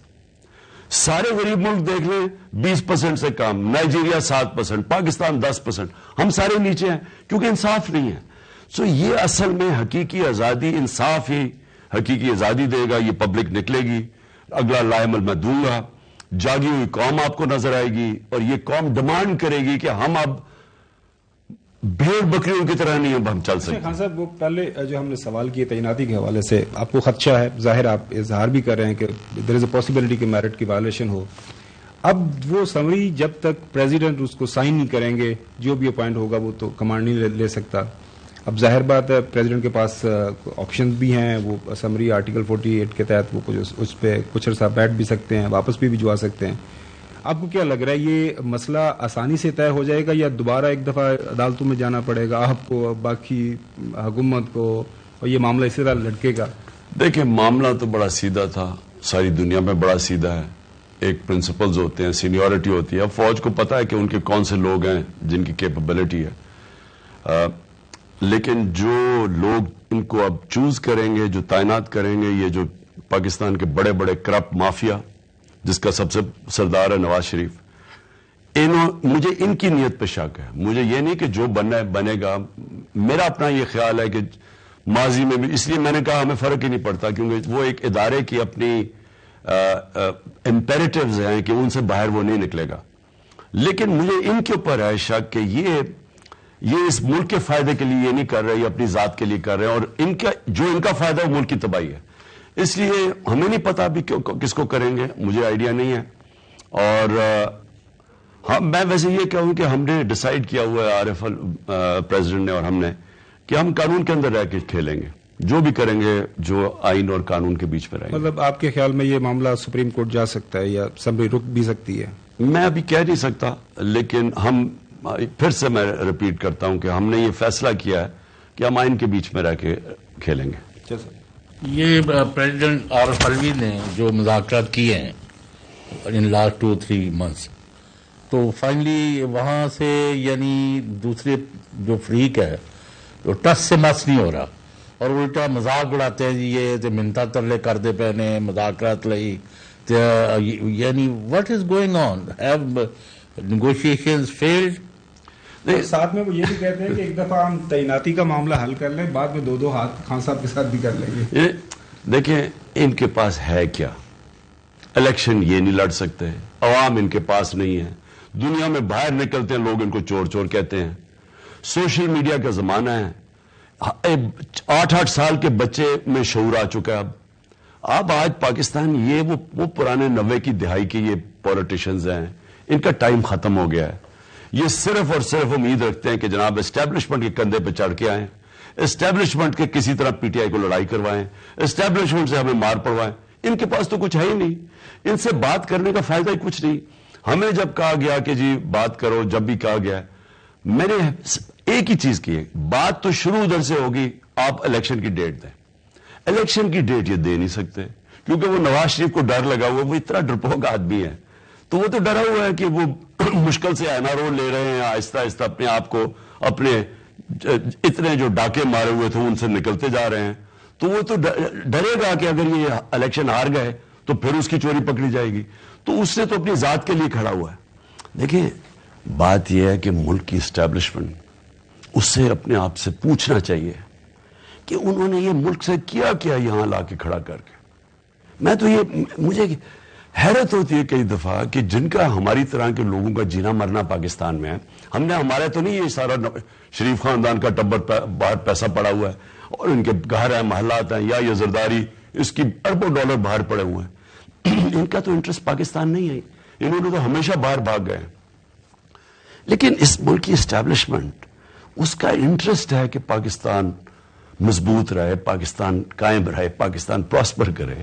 سارے غریب ملک دیکھ لیں 20% سے کم, نائجیریا 7%, پاکستان 10%, ہم سارے نیچے ہیں کیونکہ انصاف نہیں ہے. سو یہ اصل میں حقیقی آزادی, انصاف ہی حقیقی آزادی دے گا. یہ پبلک نکلے گی, اگلا لائحہ میں دوں گا, جاگی ہوئی قوم آپ کو نظر آئے گی, اور یہ قوم ڈیمانڈ کرے گی کہ ہم اب بھیڑ بکریوں کی طرح نہیں ہم چل سکتے. خان صاحب, وہ پہلے جو ہم نے سوال کیے تعیناتی کے حوالے سے, آپ کو خدشہ ہے, ظاہر آپ اظہار بھی کر رہے ہیں کہ دیر از اے پاسبلٹی کہ میرٹ کی وائلیشن ہو. اب وہ سمری جب تک پریزیڈنٹ اس کو سائن نہیں کریں گے, جو بھی اپوائنٹ ہوگا وہ تو کمانڈ نہیں لے سکتا. اب ظاہر بات ہے پریزیڈنٹ کے پاس آپشن بھی ہیں, وہ سمری آرٹیکل 48 کے تحت وہ اس پہ کچھ عرصہ بیٹھ بھی سکتے ہیں, واپس بھی بھجوا سکتے ہیں. آپ کو کیا لگ رہا ہے یہ مسئلہ آسانی سے طے ہو جائے گا یا دوبارہ ایک دفعہ عدالتوں میں جانا پڑے گا آپ کو, باقی حکومت کو, اور یہ معاملہ اسی طرح لٹکے گا؟ دیکھیں معاملہ تو بڑا سیدھا تھا, ساری دنیا میں بڑا سیدھا ہے. ایک پرنسپلز ہوتے ہیں, سینیورٹی ہوتی ہے. اب فوج کو پتا ہے کہ ان کے کون سے لوگ ہیں جن کی کیپبلٹی ہے, لیکن جو لوگ ان کو اب چوز کریں گے, جو تعینات کریں گے, یہ جو پاکستان کے بڑے بڑے کرپٹ مافیا جس کا سب سے سردار ہے نواز شریف, مجھے ان کی نیت پہ شک ہے. مجھے یہ نہیں کہ جو بنے گا, میرا اپنا یہ خیال ہے کہ ماضی میں بھی, اس لیے میں نے کہا ہمیں فرق ہی نہیں پڑتا کیونکہ وہ ایک ادارے کی اپنی امپیریٹیوز ہیں کہ ان سے باہر وہ نہیں نکلے گا. لیکن مجھے ان کے اوپر ہے شک کہ یہ اس ملک کے فائدے کے لیے یہ نہیں کر رہے, یہ اپنی ذات کے لیے کر رہے ہیں, اور ان کا فائدہ ہے وہ ملک کی تباہی ہے. اس لیے ہمیں نہیں پتا ابھی کس کو کریں گے, مجھے آئیڈیا نہیں ہے. اور میں ویسے یہ کہوں کہ ہم نے ڈیسائیڈ کیا ہوا ہے, عارف پریزیڈنٹ نے اور ہم نے, کہ ہم قانون کے اندر رہ کے کھیلیں گے, جو بھی کریں گے جو آئین اور قانون کے بیچ میں رہیں گے. مطلب آپ کے خیال میں یہ معاملہ سپریم کورٹ جا سکتا ہے یا اسمبلی رک بھی سکتی ہے؟ میں ابھی کہہ نہیں سکتا, لیکن ہم پھر سے میں ریپیٹ کرتا ہوں کہ ہم نے یہ فیصلہ کیا ہے کہ ہم آئین کے بیچ میں رہ کے کھیلیں گے. یہ پریزیڈنٹ عارف الوی نے جو مذاکرات کیے ہیں ان لاسٹ 2-3 months, تو فائنلی وہاں سے یعنی دوسرے جو فریق ہے جو ٹس سے مس نہیں ہو رہا, اور الٹا مذاق اڑاتے ہیں, جی یہ منتا ترلے کردے پہنے مذاکرات لئی, یعنی what is going on, have negotiations field? ساتھ میں وہ یہ بھی کہتے ہیں کہ ایک دفعہ ہم تعیناتی کا معاملہ حل کر لیں, بعد میں 2 ہاتھ خان صاحب کے ساتھ بھی کر لیں گے. دیکھیں ان کے پاس ہے کیا, الیکشن یہ نہیں لڑ سکتے, عوام ان کے پاس نہیں ہے, دنیا میں باہر نکلتے ہیں لوگ ان کو چور چور کہتے ہیں, سوشل میڈیا کا زمانہ ہے, 8 سال کے بچے میں شعور آ چکا ہے. اب آج پاکستان یہ وہ پرانے 90 کی دہائی کے یہ پولیٹیشنز ہیں, ان کا ٹائم ختم ہو گیا ہے. یہ صرف اور صرف امید رکھتے ہیں کہ جناب اسٹیبلشمنٹ کے کندھے پہ چڑھ کے آئیں, اسٹیبلشمنٹ کے کسی طرح پی ٹی آئی کو لڑائی کروائیں, اسٹیبلشمنٹ سے ہمیں مار پڑوائیں. ان کے پاس تو کچھ ہے ہی نہیں, ان سے بات کرنے کا فائدہ ہی کچھ نہیں. ہمیں جب کہا گیا کہ جی بات کرو, جب بھی کہا گیا, میں نے ایک ہی چیز کی ہے, بات تو شروع ادھر سے ہوگی, آپ الیکشن کی ڈیٹ دیں. الیکشن کی ڈیٹ یہ دے نہیں سکتے کیونکہ وہ نواز شریف کو ڈر لگا ہوا, وہ اتنا ڈرپوک آدمی ہے, تو وہ تو ڈرا ہوا ہے کہ وہ مشکل سے اینا رول لے رہے ہیں, آہستہ آہستہ اپنے آپ کو, اپنے اتنے جو ڈاکے مارے ہوئے تھے ان سے نکلتے جا رہے ہیں. تو وہ تو ڈرے گا کہ اگر یہ الیکشن ہار گئے تو پھر اس کی چوری پکڑی جائے گی, تو اس نے تو اپنی ذات کے لیے کھڑا ہوا ہے. دیکھیں بات یہ ہے کہ ملک کی اسٹیبلشمنٹ اس سے اپنے آپ سے پوچھنا چاہیے کہ انہوں نے یہ ملک سے کیا کیا یہاں لا کے کھڑا کر کے. میں تو مجھے حیرت ہوتی ہے کئی دفعہ کہ جن کا ہماری طرح کے لوگوں کا جینا مرنا پاکستان میں ہے, ہم نے, ہمارے تو نہیں یہ سارا شریف خاندان کا ٹبر باہر پیسہ پڑا ہوا ہے اور ان کے گھر ہیں, محلات ہیں, یا یہ زرداری اس کی اربوں ڈالر باہر پڑے ہوئے ہیں. ان کا تو انٹرسٹ پاکستان نہیں ہے, انہوں نے تو ہمیشہ باہر بھاگ گئے. لیکن اس ملک کی اسٹیبلشمنٹ, اس کا انٹرسٹ ہے کہ پاکستان مضبوط رہے, پاکستان قائم رہے, پاکستان پراسپر کرے.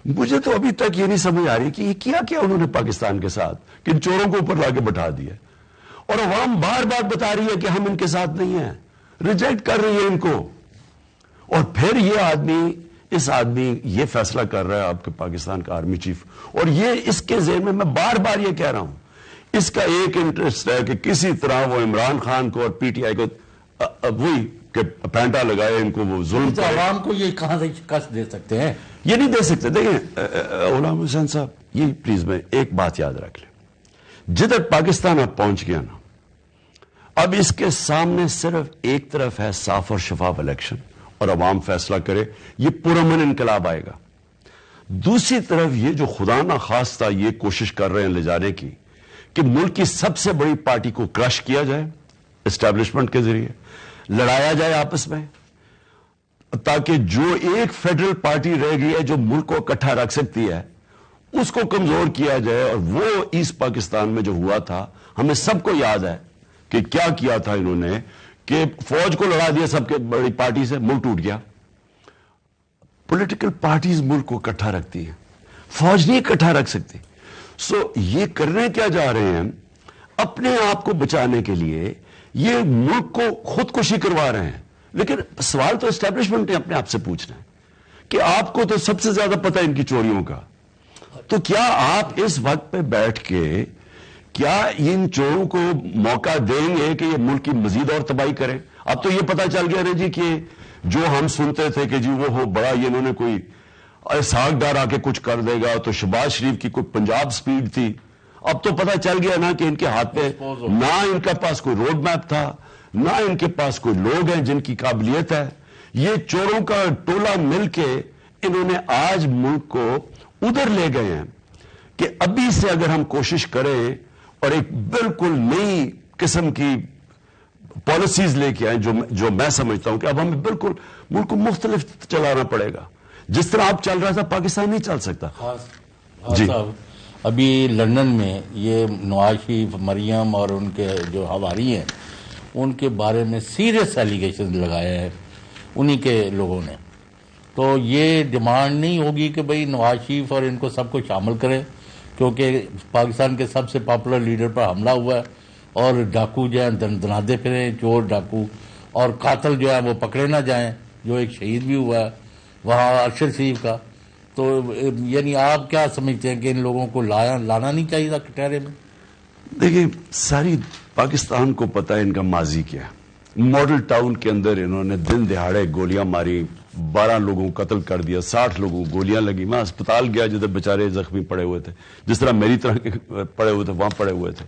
مجھے تو ابھی تک یہ نہیں سمجھ آ رہی کہ یہ کیا انہوں نے پاکستان کے ساتھ کہ ان چوروں کو اوپر لا کے بٹھا دیا اور عوام بار بار بتا رہی ہے کہ ہم ان کے ساتھ نہیں ہیں, ریجیکٹ کر رہی ہے ان کو. اور پھر اس آدمی یہ فیصلہ کر رہا ہے آپ کے پاکستان کا آرمی چیف, اور یہ اس کے ذہن میں بار بار یہ کہہ رہا ہوں, اس کا ایک انٹرسٹ ہے کہ کسی طرح وہ عمران خان کو اور پی ٹی آئی کو وہی کہ پینٹا لگائے ان کو, وہ ظلم تو عوام کو یہ کہاں سے شکست دے سکتے ہیں؟ یہ نہیں دے سکتے. دیکھیں غلام حسین صاحب, یہ پلیز میں ایک بات یاد رکھ لیں, جدھر پاکستان اب پہنچ گیا نا, اب اس کے سامنے صرف ایک طرف ہے صاف اور شفاف الیکشن اور عوام فیصلہ کرے, یہ پرامن انقلاب آئے گا. دوسری طرف یہ جو خدا نہ خواستہ یہ کوشش کر رہے ہیں لے جانے کی کہ ملک کی سب سے بڑی پارٹی کو کرش کیا جائے اسٹیبلشمنٹ کے ذریعے, لڑایا جائے آپس میں, تاکہ جو ایک فیڈرل پارٹی رہ گئی ہے جو ملک کو اکٹھا رکھ سکتی ہے اس کو کمزور کیا جائے. اور وہ ایسٹ پاکستان میں جو ہوا تھا ہمیں سب کو یاد ہے کہ کیا کیا تھا انہوں نے, کہ فوج کو لڑا دیا سب کے بڑی پارٹی سے, ملک ٹوٹ گیا. پولیٹیکل پارٹیز ملک کو اکٹھا رکھتی ہیں, فوج نہیں اکٹھا رکھ سکتی. سو یہ کرنے کیا جا رہے ہیں, اپنے آپ کو بچانے کے لیے یہ ملک کو خودکشی کروا رہے ہیں. لیکن سوال تو اسٹیبلشمنٹ نے اپنے آپ سے پوچھنا ہے کہ آپ کو تو سب سے زیادہ پتہ ہے ان کی چوریوں کا, تو کیا آپ اس وقت پہ بیٹھ کے کیا ان چوروں کو موقع دیں گے کہ یہ ملک کی مزید اور تباہی کریں؟ اب تو یہ پتہ چل گیا نا جی کہ جو ہم سنتے تھے کہ جی وہ ہو بڑا یہ انہوں نے کوئی اسحاق ڈار آ کے کچھ کر دے گا, تو شہباز شریف کی کوئی پنجاب سپیڈ تھی. اب تو پتہ چل گیا نا کہ ان کے ہاتھ میں نہ ان کے پاس کوئی روڈ میپ تھا, نہ ان کے پاس کوئی لوگ ہیں جن کی قابلیت ہے. یہ چوروں کا ٹولہ مل کے انہوں نے آج ملک کو ادھر لے گئے ہیں کہ ابھی سے اگر ہم کوشش کریں اور ایک بالکل نئی قسم کی پالیسیز لے کے آئیں جو میں سمجھتا ہوں کہ اب ہمیں بالکل ملک کو مختلف چلانا پڑے گا. جس طرح آپ چل رہا تھا پاکستان نہیں چل سکتا. جی صاحب, ابھی لندن میں یہ نواز شریف, مریم اور ان کے جو ہواری ہیں ان کے بارے میں سیریس ایلیگیشن لگایا ہے انہی کے لوگوں نے. تو یہ ڈیمانڈ نہیں ہوگی کہ بھئی نواز شریف اور ان کو سب کو شامل کریں, کیونکہ پاکستان کے سب سے پاپولر لیڈر پر حملہ ہوا ہے اور ڈاکو جو ہیں دنادے پھریں, چور ڈاکو, اور قاتل جو ہیں وہ پکڑے نہ جائیں, جو ایک شہید بھی ہوا ہے وہاں ارشد شریف کا. تو یعنی آپ کیا سمجھتے ہیں کہ ان لوگوں کو لانا نہیں چاہیے تھا کٹہرے میں؟ دیکھیں ساری پاکستان کو پتا ہے ان کا ماضی کیا ہے. ماڈل ٹاؤن کے اندر انہوں نے دن دہاڑے گولیاں ماری, 12 لوگوں کو قتل کر دیا, 60 لوگوں کو گولیاں لگی. میں اسپتال گیا جدھر بیچارے زخمی پڑے ہوئے تھے, جس طرح میری طرح کے پڑے ہوئے تھے وہاں پڑے ہوئے تھے.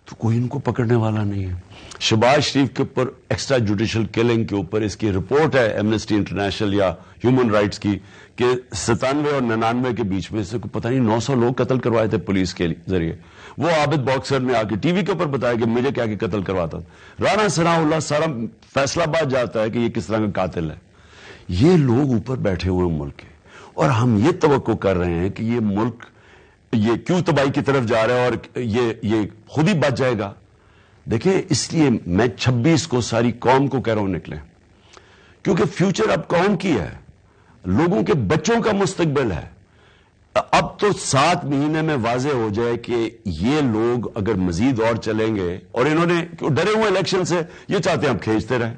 تو کوئی ان کو پکڑنے والا نہیں ہے. شہباز شریف کے اوپر ایکسٹرا جوڈیشل کلنگ کے اوپر اس کی رپورٹ ہے ایمنسٹی انٹرنیشنل یا ہیومن رائٹس کی کہ 97 اور 99 کے بیچ میں سے پتہ نہیں 900 لوگ قتل کروائے تھے پولیس کے ذریعے. وہ عابد باکسر نے آ کے ٹی وی کے اوپر بتایا کہ مجھے کیا کہ قتل کرواتا تھا. رانا ثناء اللہ سارا فیصلہ باد جاتا ہے کہ یہ کس طرح کا قاتل ہے. یہ لوگ اوپر بیٹھے ہوئے ہیں ملک کے, اور ہم یہ توقع کر رہے ہیں کہ یہ ملک یہ کیوں تباہی کی طرف جا رہا ہے اور یہ خود ہی بچ جائے گا. دیکھیں اس لیے میں 26 کو ساری قوم کو کہہ رہا ہوں نکلیں, کیونکہ فیوچر اب قوم کی ہے, لوگوں کے بچوں کا مستقبل ہے. اب تو 7 مہینے میں واضح ہو جائے کہ یہ لوگ اگر مزید اور چلیں گے, اور انہوں نے ڈرے ہوئے الیکشن سے, یہ چاہتے ہیں ہم کھینچتے رہیں,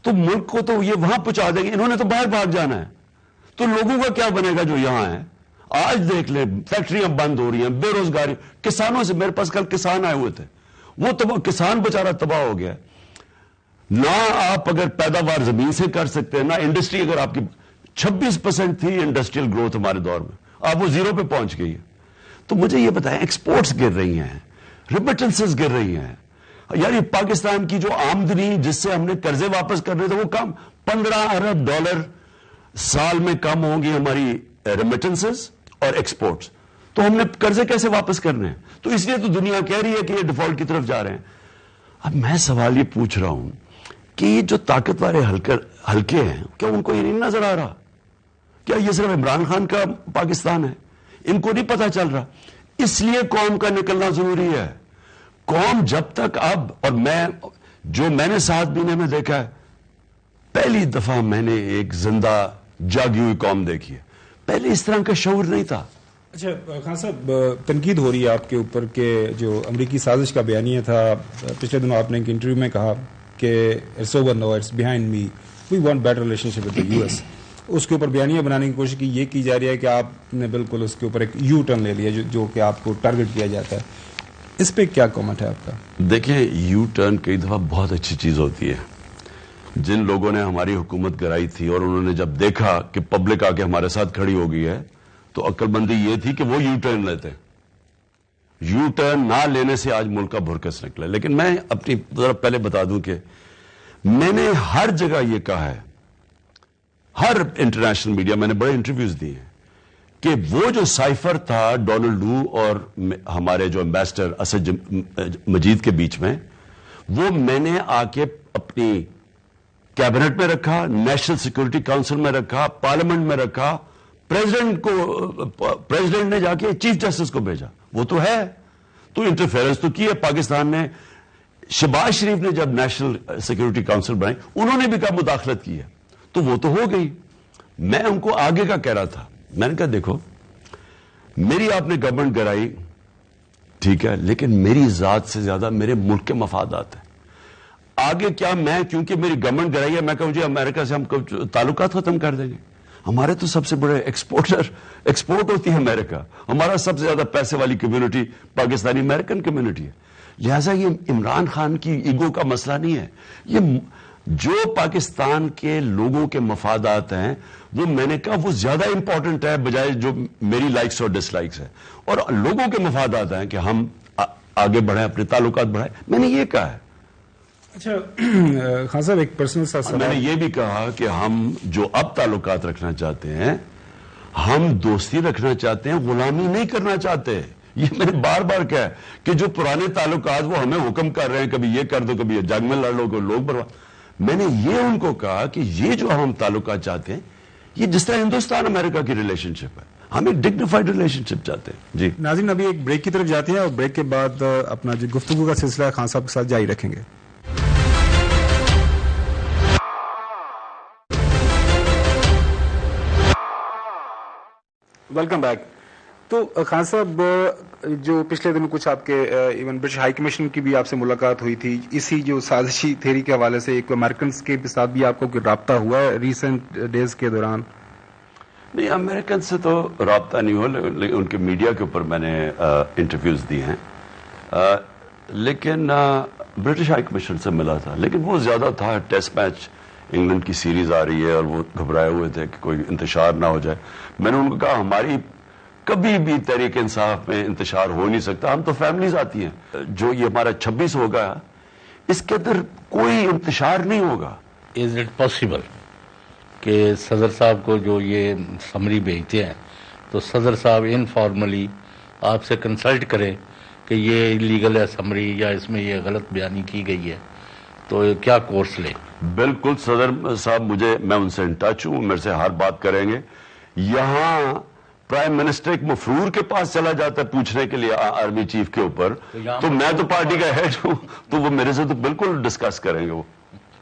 تو ملک کو تو یہ وہاں پہنچا دیں گے. انہوں نے تو باہر بھاگ جانا ہے, تو لوگوں کا کیا بنے گا جو یہاں ہیں. آج دیکھ لیں فیکٹریاں بند ہو رہی ہیں, بے روزگاری, کسانوں سے, میرے پاس کل کسان آئے ہوئے تھے, وہ کسان بیچارہ تباہ ہو گیا. نہ آپ اگر پیداوار زمین سے کر سکتے ہیں, نہ انڈسٹری, اگر آپ کی 26% تھی انڈسٹریل گروتھ ہمارے دور میں, اب وہ 0 پہ پہنچ گئی ہے. تو مجھے یہ بتائیں ایکسپورٹس گر رہی ہیں, ریمیٹنسز گر رہی ہیں. یعنی پاکستان کی جو آمدنی جس سے ہم نے قرضے واپس کرنے تھے وہ کم, $15 ارب سال میں کم ہوں گی ہماری ریمیٹنسز اور ایکسپورٹس. تو ہم نے قرضے کیسے واپس کرنے ہیں؟ تو اس لیے تو دنیا کہہ رہی ہے کہ یہ ڈیفالٹ کی طرف جا رہے ہیں. اب میں سوال یہ پوچھ رہا ہوں کہ یہ جو طاقت والے حلقے ہیں, کیا ان کو یہ نہیں نظر آ رہا؟ کیا یہ صرف عمران خان کا پاکستان ہے؟ ان کو نہیں پتا چل رہا. اس لیے قوم کا نکلنا ضروری ہے. قوم جب تک اب, اور میں نے 7 مہینے میں دیکھا ہے, پہلی دفعہ میں نے ایک زندہ جاگی ہوئی قوم دیکھی ہے. پہلے اس طرح کا شعور نہیں تھا. اچھا خان صاحب، تنقید ہو رہی ہے آپ کے اوپر کہ جو امریکی سازش کا بیانیہ تھا، پچھلے دنوں آپ نے ایک انٹرویو میں کہا کہ it's over now, it's behind me, we want better relationship with the US. اس کے اوپر بیانیہ بنانے کی کوشش کی، یہ کی جا رہی ہے کہ آپ نے بالکل اس کے اوپر ایک یو ٹرن لے لیا جو کہ آپ کو ٹارگٹ کیا جاتا ہے. اس پہ کیا کامنٹ ہے آپ کا؟ دیکھیں، یو ٹرن کئی دفعہ بہت اچھی چیز ہوتی ہے. جن لوگوں نے ہماری حکومت گرائی تھی اور انہوں نے جب دیکھا کہ پبلک آ کے ہمارے ساتھ کھڑی ہو گئی ہے تو عقل مندی یہ تھی کہ وہ یو ٹرن لیتے. یو ٹرن نہ لینے سے آج ملک کا بھرکس نکلا. لیکن میں اپنی ذرا پہلے بتا دوں کہ میں نے ہر جگہ یہ کہا ہے، ہر انٹرنیشنل میڈیا، میں نے بڑے انٹرویوز دیے ہیں کہ وہ جو سائفر تھا ڈونلڈ لو اور ہمارے جو امبیسڈر اسد مجید کے بیچ میں، وہ میں نے آ کے اپنی کیبنٹ میں رکھا، نیشنل سیکورٹی کاؤنسل میں رکھا، پارلیمنٹ میں رکھا، پریزیڈنٹ نے جا کے چیف جسٹس کو بھیجا. وہ تو ہے، تو انٹرفیئرنس تو کی ہے پاکستان نے. شہباز شریف نے جب نیشنل سیکورٹی کاؤنسل بنائی انہوں نے بھی کہا مداخلت کی ہے، تو وہ تو ہو گئی. میں ان کو آگے کا کہہ رہا تھا، میں نے کہا دیکھو میری آپ نے گورنمنٹ گرائی ٹھیک ہے، لیکن میری ذات سے زیادہ میرے ملک کے مفادات ہیں. آگے کیا میں کیونکہ میری گورنمنٹ گرائی ہے میں کہوں جی امریکہ سے ہم تعلقات ختم کر دیں گے؟ ہمارے تو سب سے بڑے ایکسپورٹ ہوتی ہے امریکہ. ہمارا سب سے زیادہ پیسے والی کمیونٹی پاکستانی امریکن کمیونٹی ہے. لہذا یہ عمران خان کی ایگو کا مسئلہ نہیں ہے، یہ جو پاکستان کے لوگوں کے مفادات ہیں وہ میں نے کہا وہ زیادہ امپورٹنٹ ہے بجائے جو میری لائکس اور ڈس لائکس ہیں. اور لوگوں کے مفادات ہیں کہ ہم آگے بڑھیں، اپنے تعلقات بڑھائیں. میں نے یہ کہا ہے. اچھا خان صاحب، ایک پرسنل سا سوال. میں نے یہ بھی کہا کہ ہم جو اب تعلقات رکھنا چاہتے ہیں، ہم دوستی رکھنا چاہتے ہیں، غلامی نہیں کرنا چاہتے. یہ میں نے بار بار کہا کہ جو پرانے تعلقات وہ ہمیں حکم کر رہے ہیں، کبھی یہ کر دو، کبھی یہ جنگ میں لڑ لو، کوئی لوگ برباد. میں نے یہ ان کو کہا کہ یہ جو ہم تعلقات چاہتے ہیں یہ جس طرح ہندوستان امریکہ کی ریلیشن شپ ہے، ہم ایک ڈگنیفائڈ ریلیشن شپ چاہتے ہیں. جی ناظرین، ابھی ایک بریک کی طرف جاتے ہیں اور بریک کے بعد اپنا جو گفتگو کا سلسلہ خان صاحب کے ساتھ جاری رکھیں گے. Welcome back. تو خان صاحب، جو پچھلے دنوں کچھ آپ کے ایون برٹش ہائی کمیشن کی بھی آپ سے ملاقات ہوئی تھی، اسی جو سازشی تھیوری کے حوالے سے ایک امریکنس کے ساتھ بھی آپ کو کوئی رابطہ ہوا ہے ریسنٹ ڈیز کے دوران؟ نہیں، امریکن سے تو رابطہ نہیں ہوا، لیکن ان کے میڈیا کے اوپر میں نے انٹرویوز دی ہیں. لیکن برٹش ہائی کمیشن سے ملا تھا، لیکن وہ زیادہ تھا ٹیسٹ میچ، انگلینڈ کی سیریز آ رہی ہے اور وہ گھبرائے ہوئے تھے کہ کوئی انتشار نہ ہو جائے. میں نے ان کو کہا ہماری کبھی بھی تحریک انصاف میں انتشار ہو نہیں سکتا، ہم تو فیملیز آتی ہیں. جو یہ ہمارا 26 ہوگا اس کے اندر کوئی انتشار نہیں ہوگا. از اٹ پاسبل کہ صدر صاحب کو جو یہ سمری بھیجتے ہیں تو صدر صاحب انفارملی آپ سے کنسلٹ کرے کہ یہ لیگل ہے سمری یا اس میں یہ غلط بیانی کی گئی ہے تو کیا کورس لے؟ بالکل صدر صاحب میں ان سے ان ٹچ ہوں، میرے سے ہر بات کریں گے. یہاں پرائم منسٹر ایک مفرور کے پاس چلا جاتا ہے پوچھنے کے لیے آرمی چیف کے اوپر، تو میں تو پارٹی کا ہیڈ ہوں تو وہ میرے سے تو بالکل ڈسکس کریں گے. وہ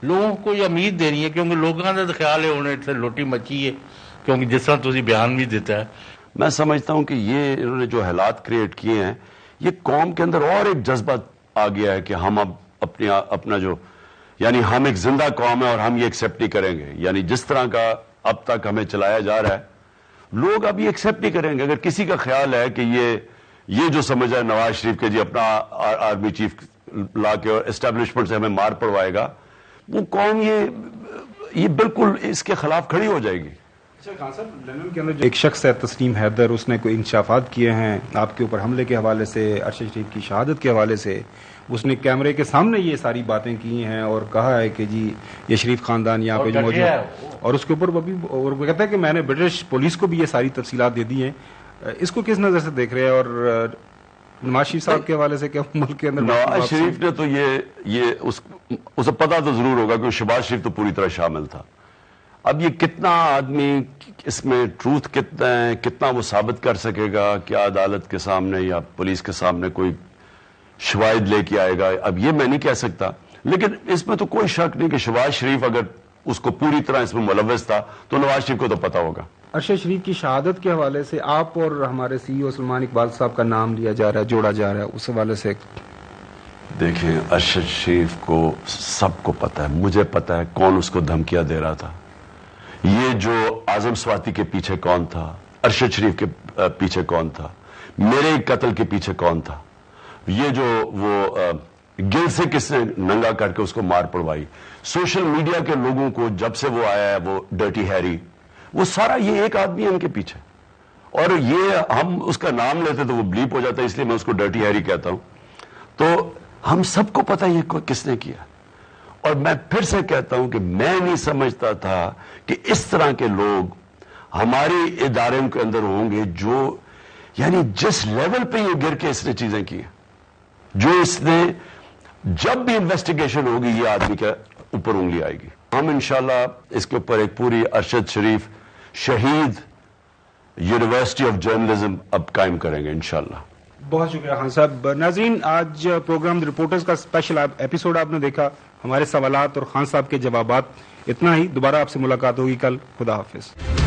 لوگوں کو یہ امید دینی ہے کیونکہ لوگوں کا تو خیال ہے انہیں سے لوٹی مچی ہے، کیونکہ جس طرح تسی بیان بھی دیتا ہے. میں سمجھتا ہوں کہ یہ انہوں نے جو حالات کریٹ کیے ہیں، یہ قوم کے اندر اور ایک جذبہ آ گیا ہے کہ ہم اب اپنا جو یعنی ہم ایک زندہ قوم ہے اور ہم یہ ایکسیپٹ نہیں کریں گے. یعنی جس طرح کا اب تک ہمیں چلایا جا رہا ہے لوگ اب یہ ایکسیپٹ نہیں کریں گے. اگر کسی کا خیال ہے کہ یہ جو سمجھ ہے نواز شریف کے جی اپنا آرمی چیف لا کے اور اسٹیبلشمنٹ سے ہمیں مار پڑوائے گا، وہ قوم یہ بالکل اس کے خلاف کھڑی ہو جائے گی. اچھا خان صاحب، لندن کے اندر ایک شخص ہے تسنیم حیدر، اس نے کوئی انکشافات کیے ہیں آپ کے اوپر حملے کے حوالے سے، ارشد شریف کی شہادت کے حوالے سے. اس نے کیمرے کے سامنے یہ ساری باتیں کی ہیں اور کہا ہے کہ جی یہ شریف خاندان یہاں پہ جو موجود ہے، اور اس کے اوپر اور وہ کہتا ہے کہ میں نے برٹش پولیس کو بھی یہ ساری تفصیلات دے دی ہیں. اس کو کس نظر سے دیکھ رہے ہیں؟ اور نواز شریف صاحب کے حوالے سے کیا ملک کے اندر نواز شریف نے تو یہ اسے پتا تو ضرور ہوگا کہ شہباز شریف تو پوری طرح شامل تھا. اب یہ کتنا آدمی اس میں ٹروتھ کتنا ہے، کتنا وہ ثابت کر سکے گا، کیا عدالت کے سامنے یا پولیس کے سامنے کوئی شواہد لے کے آئے گا، اب یہ میں نہیں کہہ سکتا. لیکن اس میں تو کوئی شک نہیں کہ شہباز شریف اگر اس کو پوری طرح اس میں ملوث تھا تو نواز شریف کو تو پتا ہوگا. ارشد شریف کی شہادت کے حوالے سے آپ اور ہمارے سی ای او سلمان اقبال صاحب کا نام لیا جا رہا ہے، جوڑا جا رہا ہے، اس حوالے سے دیکھیں، ارشد شریف کو سب کو پتا ہے، مجھے پتا ہے کون اس کو دھمکیاں دے رہا تھا. یہ جو اعظم سواتی کے پیچھے کون تھا، ارشد شریف کے پیچھے کون تھا، میرے قتل کے پیچھے کون تھا، یہ جو وہ گل سے کس نے ننگا کر کے اس کو مار پڑوائی، سوشل میڈیا کے لوگوں کو جب سے وہ آیا ہے وہ ڈرٹی ہیری، وہ سارا یہ ایک آدمی ہے ان کے پیچھے. اور یہ ہم اس کا نام لیتے تو وہ بلیپ ہو جاتا ہے، اس لیے میں اس کو ڈرٹی ہیری کہتا ہوں. تو ہم سب کو پتا یہ کس نے کیا. اور میں پھر سے کہتا ہوں کہ میں نہیں سمجھتا تھا کہ اس طرح کے لوگ ہمارے اداروں کے اندر ہوں گے، جو یعنی جس لیول پہ یہ گر کے اس نے چیزیں کی، جو اس نے جب بھی انویسٹیگیشن ہوگی یہ آدمی کے اوپر انگلی آئے گی. ہم انشاءاللہ اس کے اوپر ایک پوری ارشد شریف شہید یونیورسٹی آف جرنلزم اب قائم کریں گے انشاءاللہ. بہت شکریہ خان صاحب. ناظرین، آج پروگرام رپورٹرز کا اسپیشل ایپیسوڈ آپ نے دیکھا، ہمارے سوالات اور خان صاحب کے جوابات. اتنا ہی، دوبارہ آپ سے ملاقات ہوگی کل. خدا حافظ.